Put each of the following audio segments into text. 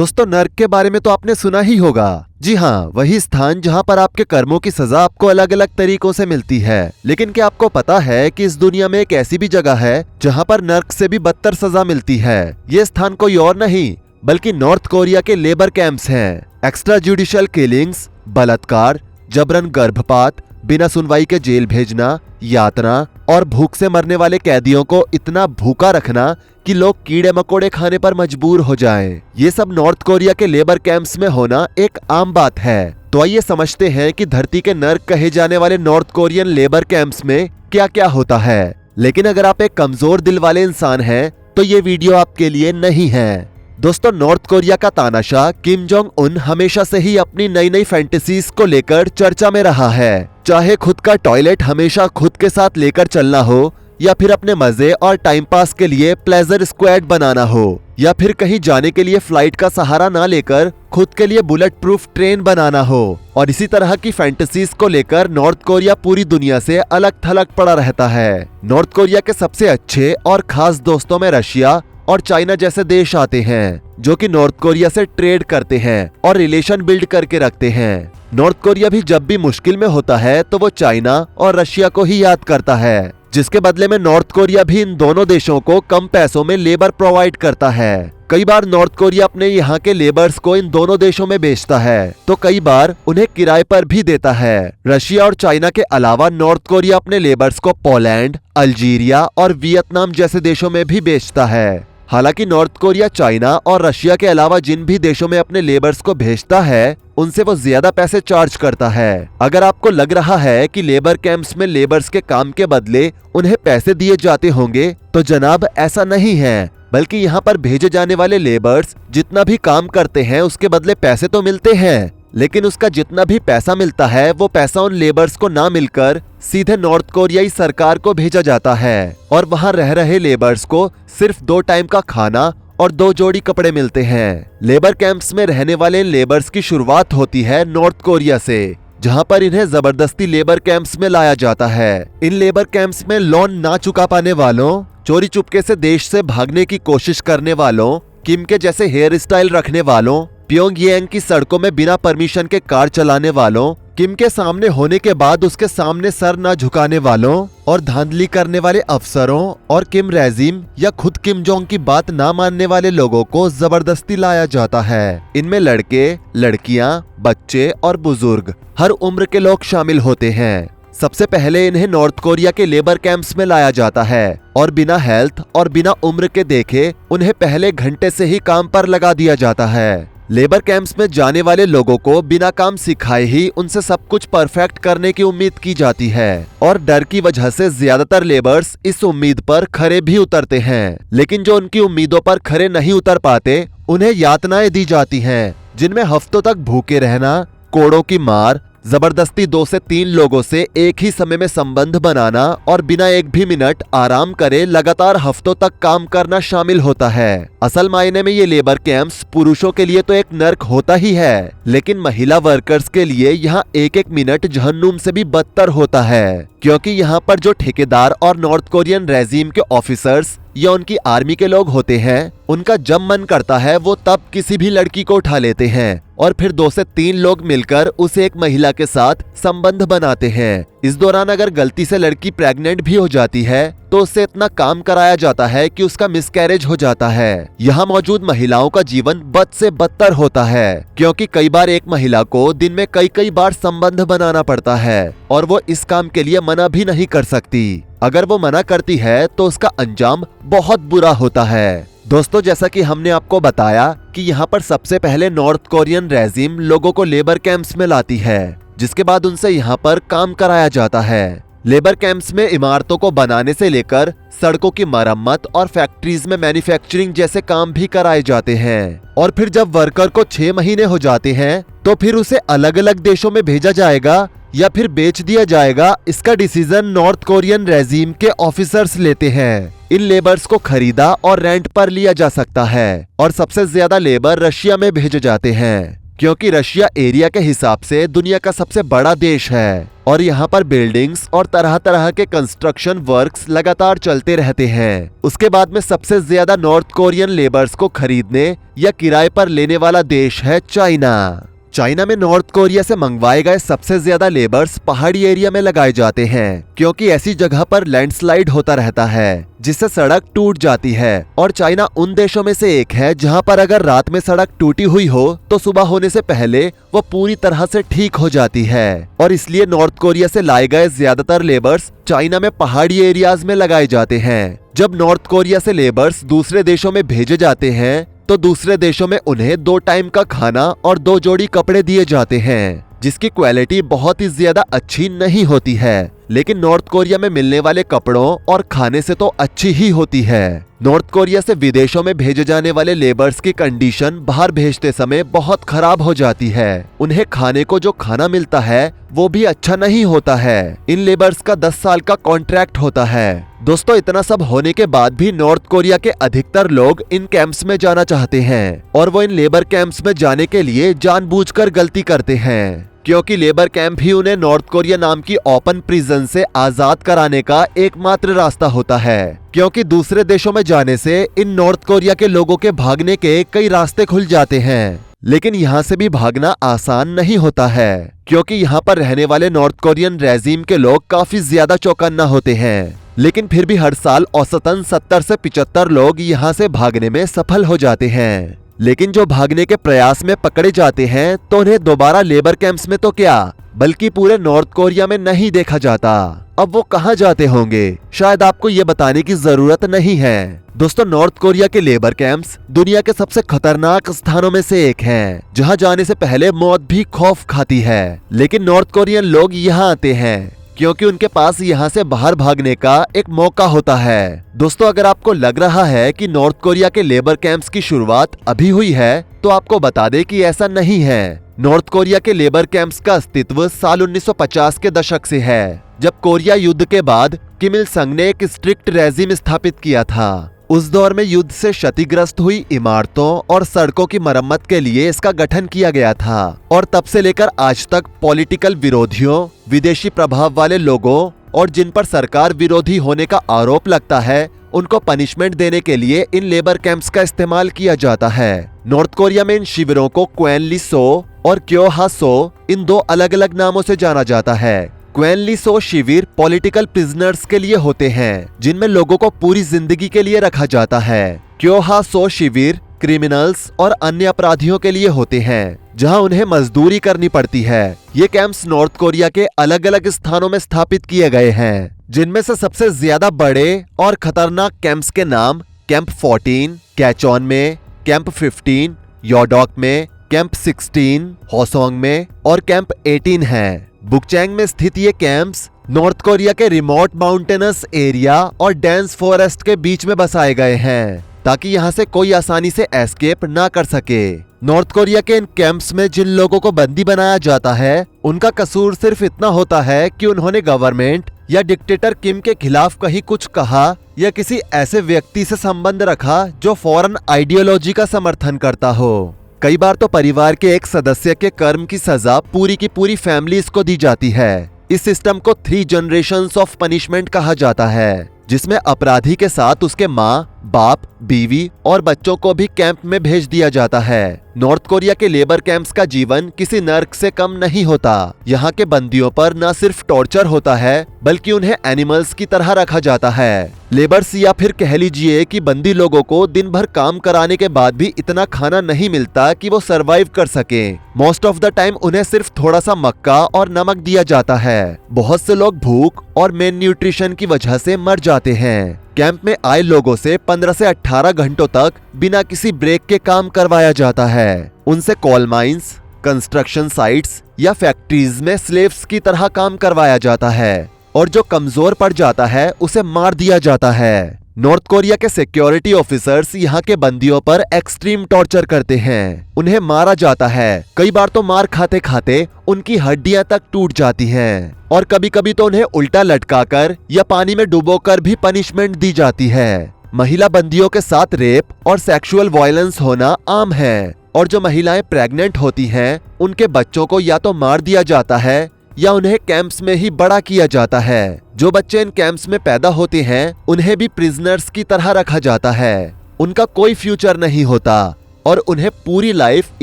दोस्तों, नर्क के बारे में तो आपने सुना ही होगा। जी हाँ, वही स्थान जहाँ पर आपके कर्मों की सजा आपको अलग अलग तरीकों से मिलती है। लेकिन क्या आपको पता है कि इस दुनिया में एक ऐसी भी जगह है जहाँ पर नर्क से भी बदतर सजा मिलती है। ये स्थान कोई और नहीं बल्कि नॉर्थ कोरिया के लेबर कैंप्स हैं। एक्स्ट्रा जुडिशियल किलिंग्स, बलात्कार, जबरन गर्भपात, बिना सुनवाई के जेल भेजना, यातना और भूख से मरने वाले कैदियों को इतना भूखा रखना कि लोग कीड़े मकोड़े खाने पर मजबूर हो जाएं। ये सब नॉर्थ कोरिया के लेबर कैंप्स में होना एक आम बात है। तो आइए समझते हैं कि धरती के नर्क कहे जाने वाले नॉर्थ कोरियन लेबर कैंप्स में क्या क्या होता है। लेकिन अगर आप एक कमजोर दिल वाले इंसान हैं तो ये वीडियो आपके लिए नहीं है। दोस्तों, नॉर्थ कोरिया का तानाशाह किम जोंग उन हमेशा से ही अपनी नई नई फैंटेसीज को लेकर चर्चा में रहा है। चाहे खुद का टॉयलेट हमेशा खुद के साथ लेकर चलना हो, या फिर अपने मजे और टाइम पास के लिए प्लेजर स्क्वाड बनाना हो, या फिर कहीं जाने के लिए फ्लाइट का सहारा ना लेकर खुद के लिए बुलेट प्रूफ ट्रेन बनाना हो। और इसी तरह की फैंटेसीज को लेकर नॉर्थ कोरिया पूरी दुनिया से अलग थलग पड़ा रहता है। नॉर्थ कोरिया के सबसे अच्छे और खास दोस्तों में रशिया और चाइना जैसे देश आते हैं, जो कि नॉर्थ कोरिया से ट्रेड करते हैं और रिलेशन बिल्ड करके रखते हैं। नॉर्थ कोरिया भी जब भी मुश्किल में होता है तो वो चाइना और रशिया को ही याद करता है, जिसके बदले में नॉर्थ कोरिया भी इन दोनों देशों को कम पैसों में लेबर प्रोवाइड करता है। कई बार नॉर्थ कोरिया अपने यहाँ के लेबर्स को इन दोनों देशों में बेचता है, तो कई बार उन्हें किराए पर भी देता है। रशिया और चाइना के अलावा नॉर्थ कोरिया अपने लेबर्स को पोलैंड, अल्जीरिया और वियतनाम जैसे देशों में भी बेचता है। हालांकि नॉर्थ कोरिया चाइना और रशिया के अलावा जिन भी देशों में अपने लेबर्स को भेजता है उनसे वो ज्यादा पैसे चार्ज करता है। अगर आपको लग रहा है कि लेबर कैंप्स में लेबर्स के काम के बदले उन्हें पैसे दिए जाते होंगे, तो जनाब ऐसा नहीं है, बल्कि यहाँ पर भेजे जाने वाले लेबर्स जितना भी काम करते हैं उसके बदले पैसे तो मिलते हैं, लेकिन उसका जितना भी पैसा मिलता है वो पैसा उन लेबर्स को ना मिलकर सीधे नॉर्थ कोरियाई सरकार को भेजा जाता है। और वहाँ रह रहे लेबर्स को सिर्फ 2 टाइम का खाना और 2 जोड़ी कपड़े मिलते हैं। लेबर कैंप्स में रहने वाले इन लेबर्स की शुरुआत होती है नॉर्थ कोरिया से, जहाँ पर इन्हें जबरदस्ती लेबर कैंप्स में लाया जाता है। इन लेबर कैंप्स में लोन ना चुका पाने वालों, चोरी चुपके से देश से भागने की कोशिश करने वालों, किम के जैसे हेयर स्टाइल रखने वालों, प्योंगयांग की सड़कों में बिना परमिशन के कार चलाने वालों, किम के सामने होने के बाद उसके सामने सर न झुकाने वालों और धांधली करने वाले अफसरों और किम रेजिम या खुद किम जोंग की बात ना मानने वाले लोगों को जबरदस्ती लाया जाता है। इनमें लड़के, लड़कियां, बच्चे और बुजुर्ग हर उम्र के लोग शामिल होते हैं। सबसे पहले इन्हें नॉर्थ कोरिया के लेबर कैंप्स में लाया जाता है और बिना हेल्थ और बिना उम्र के देखे उन्हें पहले घंटे से ही काम पर लगा दिया जाता है। लेबर कैंप्स में जाने वाले लोगों को बिना काम सिखाए ही उनसे सब कुछ परफेक्ट करने की उम्मीद की जाती है और डर की वजह से ज्यादातर लेबर्स इस उम्मीद पर खरे भी उतरते हैं। लेकिन जो उनकी उम्मीदों पर खरे नहीं उतर पाते उन्हें यातनाएं दी जाती हैं, जिनमें हफ्तों तक भूखे रहना, कोड़ों की मार, जबरदस्ती 2 से 3 लोगों से एक ही समय में संबंध बनाना और बिना एक भी मिनट आराम करे लगातार हफ्तों तक काम करना शामिल होता है। असल मायने में ये लेबर कैंप्स पुरुषों के लिए तो एक नर्क होता ही है, लेकिन महिला वर्कर्स के लिए यहाँ एक एक मिनट जहन्नुम से भी बदतर होता है, क्योंकि यहाँ पर जो ठेकेदार और नॉर्थ कोरियन रेजिम के ऑफिसर्स या उनकी आर्मी के लोग होते हैं, उनका जब मन करता है वो तब किसी भी लड़की को उठा लेते हैं और फिर 2 से 3 लोग मिलकर उस एक महिला के साथ संबंध बनाते हैं। इस दौरान अगर गलती से लड़की प्रेग्नेंट भी हो जाती है तो उससे इतना काम कराया जाता है कि उसका मिसकैरेज हो जाता है। यहाँ मौजूद महिलाओं का जीवन बद से बदतर होता है, क्योंकि कई बार एक महिला को दिन में कई बार संबंध बनाना पड़ता है और वो इस काम के लिए मना भी नहीं कर सकती। अगर वो मना करती है तो उसका अंजाम बहुत बुरा होता है। दोस्तों, जैसा कि हमने आपको बताया कि यहाँ पर सबसे पहले नॉर्थ कोरियन रेजिम लोगों को लेबर कैंप्स में लाती है, जिसके बाद उनसे यहाँ पर काम कराया जाता है। लेबर कैंप्स में इमारतों को बनाने से लेकर सड़कों की मरम्मत और फैक्ट्रीज में मैन्युफैक्चरिंग जैसे काम भी कराए जाते हैं। और फिर जब वर्कर को 6 महीने हो जाते हैं तो फिर उसे अलग अलग देशों में भेजा जाएगा या फिर बेच दिया जाएगा, इसका डिसीजन नॉर्थ कोरियन रेजिम के ऑफिसर्स लेते हैं। इन लेबर्स को खरीदा और रेंट पर लिया जा सकता है और सबसे ज्यादा लेबर रशिया में भेजे जाते हैं, क्योंकि रशिया एरिया के हिसाब से दुनिया का सबसे बड़ा देश है और यहाँ पर बिल्डिंग्स और तरह तरह के कंस्ट्रक्शन वर्क्स लगातार चलते रहते हैं। उसके बाद में सबसे ज्यादा नॉर्थ कोरियन लेबर्स को खरीदने या किराए पर लेने वाला देश है चाइना। चाइना में नॉर्थ कोरिया से मंगवाए गए सबसे ज्यादा लेबर्स पहाड़ी एरिया में लगाए जाते हैं क्योंकि ऐसी जगह पर लैंडस्लाइड होता रहता है जिससे सड़क टूट जाती है और चाइना उन देशों में से एक है जहां पर अगर रात में सड़क टूटी हुई हो तो सुबह होने से पहले वो पूरी तरह से ठीक हो जाती है और इसलिए नॉर्थ कोरिया से लाए गए ज्यादातर लेबर्स चाइना में पहाड़ी एरियाज में लगाए जाते हैं। जब नॉर्थ कोरिया से लेबर्स दूसरे देशों में भेजे जाते हैं तो दूसरे देशों में उन्हें 2 टाइम का खाना और 2 जोड़ी कपड़े दिए जाते हैं जिसकी क्वालिटी बहुत ही ज्यादा अच्छी नहीं होती है, लेकिन नॉर्थ कोरिया में मिलने वाले कपड़ों और खाने से तो अच्छी ही होती है। नॉर्थ कोरिया से विदेशों में भेजे जाने वाले लेबर्स की कंडीशन बाहर भेजते समय बहुत खराब हो जाती है। उन्हें खाने को जो खाना मिलता है वो भी अच्छा नहीं होता है। इन लेबर्स का 10 साल का कॉन्ट्रैक्ट होता है। दोस्तों, इतना सब होने के बाद भी नॉर्थ कोरिया के अधिकतर लोग इन कैंप्स में जाना चाहते हैं और वो इन लेबर कैंप्स में जाने के लिए जानबूझकर गलती करते हैं क्योंकि लेबर कैंप ही उन्हें नॉर्थ कोरिया नाम की ओपन प्रिजन से आजाद कराने का एकमात्र रास्ता होता है। क्योंकि दूसरे देशों में जाने से इन नॉर्थ कोरिया के लोगों के भागने के कई रास्ते खुल जाते हैं, लेकिन यहाँ से भी भागना आसान नहीं होता है क्योंकि यहाँ पर रहने वाले नॉर्थ कोरियन रेजिम के लोग काफी ज्यादा चौकन्ना होते हैं। लेकिन फिर भी हर साल औसतन 70 से 75 लोग यहाँ से भागने में सफल हो जाते हैं। लेकिन जो भागने के प्रयास में पकड़े जाते हैं तो उन्हें दोबारा लेबर कैंप्स में तो क्या बल्कि पूरे नॉर्थ कोरिया में नहीं देखा जाता। अब वो कहाँ जाते होंगे शायद आपको ये बताने की जरूरत नहीं है। दोस्तों, नॉर्थ कोरिया के लेबर कैंप्स दुनिया के सबसे खतरनाक स्थानों में से एक हैं, जहाँ जाने से पहले मौत भी खौफ खाती है। लेकिन नॉर्थ कोरियन लोग यहाँ आते हैं क्योंकि उनके पास यहाँ से बाहर भागने का एक मौका होता है। दोस्तों, अगर आपको लग रहा है कि नॉर्थ कोरिया के लेबर कैंप्स की शुरुआत अभी हुई है तो आपको बता दें कि ऐसा नहीं है। नॉर्थ कोरिया के लेबर कैंप्स का अस्तित्व साल 1950 के दशक से है, जब कोरिया युद्ध के बाद किम इल संग ने एक स्ट्रिक्ट रेजिम स्थापित किया था। उस दौर में युद्ध से क्षतिग्रस्त हुई इमारतों और सड़कों की मरम्मत के लिए इसका गठन किया गया था और तब से लेकर आज तक पॉलिटिकल विरोधियों, विदेशी प्रभाव वाले लोगों और जिन पर सरकार विरोधी होने का आरोप लगता है उनको पनिशमेंट देने के लिए इन लेबर कैंप्स का इस्तेमाल किया जाता है। नॉर्थ कोरिया में इन शिविरों को क्वेनली सो और क्योहा सो इन 2 अलग अलग नामों से जाना जाता है। क्वेनली सो शिविर पॉलिटिकल प्रिजनर्स के लिए होते हैं जिनमें लोगों को पूरी जिंदगी के लिए रखा जाता है। क्योहा सो शिविर क्रिमिनल्स और अन्य अपराधियों के लिए होते हैं जहां उन्हें मजदूरी करनी पड़ती है। ये कैंप्स नॉर्थ कोरिया के अलग अलग स्थानों में स्थापित किए गए हैं, जिनमें से सबसे ज्यादा बड़े और खतरनाक कैंप्स के नाम कैंप 14 कैचॉन में, कैंप 15 योडॉक में, कैंप 16 होसोंग में और कैंप 18 है। बुकचैंग में स्थित ये कैंप्स नॉर्थ कोरिया के रिमोट माउंटेनस एरिया और डेंस फॉरेस्ट के बीच में बसाए गए हैं ताकि यहाँ से कोई आसानी से एस्केप ना कर सके। नॉर्थ कोरिया के इन कैंप्स में जिन लोगों को बंदी बनाया जाता है उनका कसूर सिर्फ इतना होता है कि उन्होंने गवर्नमेंट या डिक्टेटर किम के खिलाफ कहीं कुछ कहा या किसी ऐसे व्यक्ति से संबंध रखा जो फॉरेन आइडियोलॉजी का समर्थन करता हो। कई बार तो परिवार के एक सदस्य के कर्म की सजा पूरी की पूरी फैमिलीज को दी जाती है। इस सिस्टम को 3 जनरेशंस ऑफ पनिशमेंट कहा जाता है, जिसमें अपराधी के साथ उसके माँ, बाप, बीवी और बच्चों को भी कैंप में भेज दिया जाता है। नॉर्थ कोरिया के लेबर कैंप्स का जीवन किसी नर्क से कम नहीं होता। यहाँ के बंदियों पर न सिर्फ टॉर्चर होता है बल्कि उन्हें एनिमल्स की तरह रखा जाता है। लेबर्स या फिर कह लीजिए कि बंदी लोगों को दिन भर काम कराने के बाद भी इतना खाना नहीं मिलता कि वो सरवाइव कर सके। मोस्ट ऑफ द टाइम उन्हें सिर्फ थोड़ा सा मक्का और नमक दिया जाता है। बहुत से लोग भूख और मेन न्यूट्रिशन की वजह से मर जाते हैं। कैंप में आए लोगों से 15 से 18 घंटों तक बिना किसी ब्रेक के काम करवाया जाता है। उनसे कोल माइंस, कंस्ट्रक्शन साइट्स या फैक्ट्रीज में स्लेव्स की तरह काम करवाया जाता है और जो कमजोर पड़ जाता है उसे मार दिया जाता है। नॉर्थ कोरिया के सिक्योरिटी ऑफिसर्स यहाँ के बंदियों पर एक्सट्रीम टॉर्चर करते हैं। उन्हें मारा जाता है। कई बार तो मार खाते खाते उनकी हड्डियां तक टूट जाती हैं और कभी कभी तो उन्हें उल्टा लटकाकर या पानी में डुबोकर भी पनिशमेंट दी जाती है। महिला बंदियों के साथ रेप और सेक्सुअल वायलेंस होना आम है। और जो महिलाएं प्रेग्नेंट होती हैं उनके बच्चों को या तो मार दिया जाता है या उन्हें कैंप्स में ही बड़ा किया जाता है। जो बच्चे इन कैंप्स में पैदा होते हैं उन्हें भी प्रिजनर्स की तरह रखा जाता है। उनका कोई फ्यूचर नहीं होता और उन्हें पूरी लाइफ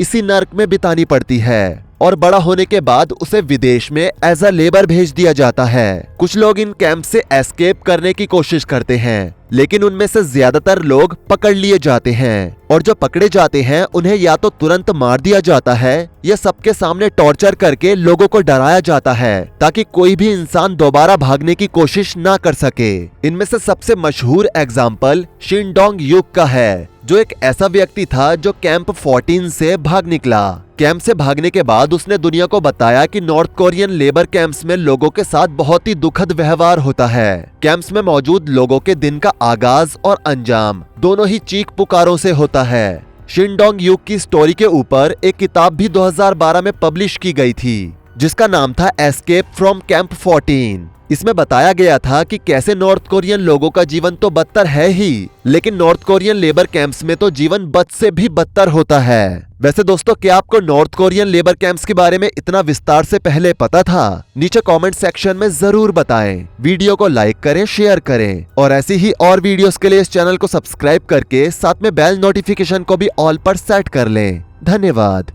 इसी नर्क में बितानी पड़ती है और बड़ा होने के बाद उसे विदेश में एज अ लेबर भेज दिया जाता है। कुछ लोग इन कैंप से एस्केप करने की कोशिश करते हैं, लेकिन उनमें से ज्यादातर लोग पकड़ लिए जाते हैं और जो पकड़े जाते हैं उन्हें या तो तुरंत मार दिया जाता है या सबके सामने टॉर्चर करके लोगों को डराया जाता है ताकि कोई भी इंसान दोबारा भागने की कोशिश ना कर सके। इनमें से सबसे मशहूर एग्जाम्पल शिन डोंग यूक का है, जो एक ऐसा व्यक्ति था जो कैंप 14 से भाग निकला। कैंप से भागने के बाद उसने दुनिया को बताया कि नॉर्थ कोरियन लेबर कैंप्स में लोगों के साथ बहुत ही दुखद व्यवहार होता है। कैंप्स में मौजूद लोगों के दिन का आगाज और अंजाम दोनों ही चीख पुकारों से होता है। शिन डोंग यूक की स्टोरी के ऊपर एक किताब भी 2012 में पब्लिश की गई थी जिसका नाम था एस्केप फ्रॉम कैंप 14। इसमें बताया गया था कि कैसे नॉर्थ कोरियन लोगों का जीवन तो बदतर है ही, लेकिन नॉर्थ कोरियन लेबर कैंप्स में तो जीवन बद से भी बदतर होता है। वैसे दोस्तों, क्या आपको नॉर्थ कोरियन लेबर कैंप्स के बारे में इतना विस्तार से पहले पता था? नीचे कमेंट सेक्शन में जरूर बताएं। वीडियो को लाइक करें, शेयर करें और ऐसी ही और वीडियोस के लिए इस चैनल को सब्सक्राइब करके साथ में बेल नोटिफिकेशन को भी ऑल पर सेट कर लें। धन्यवाद।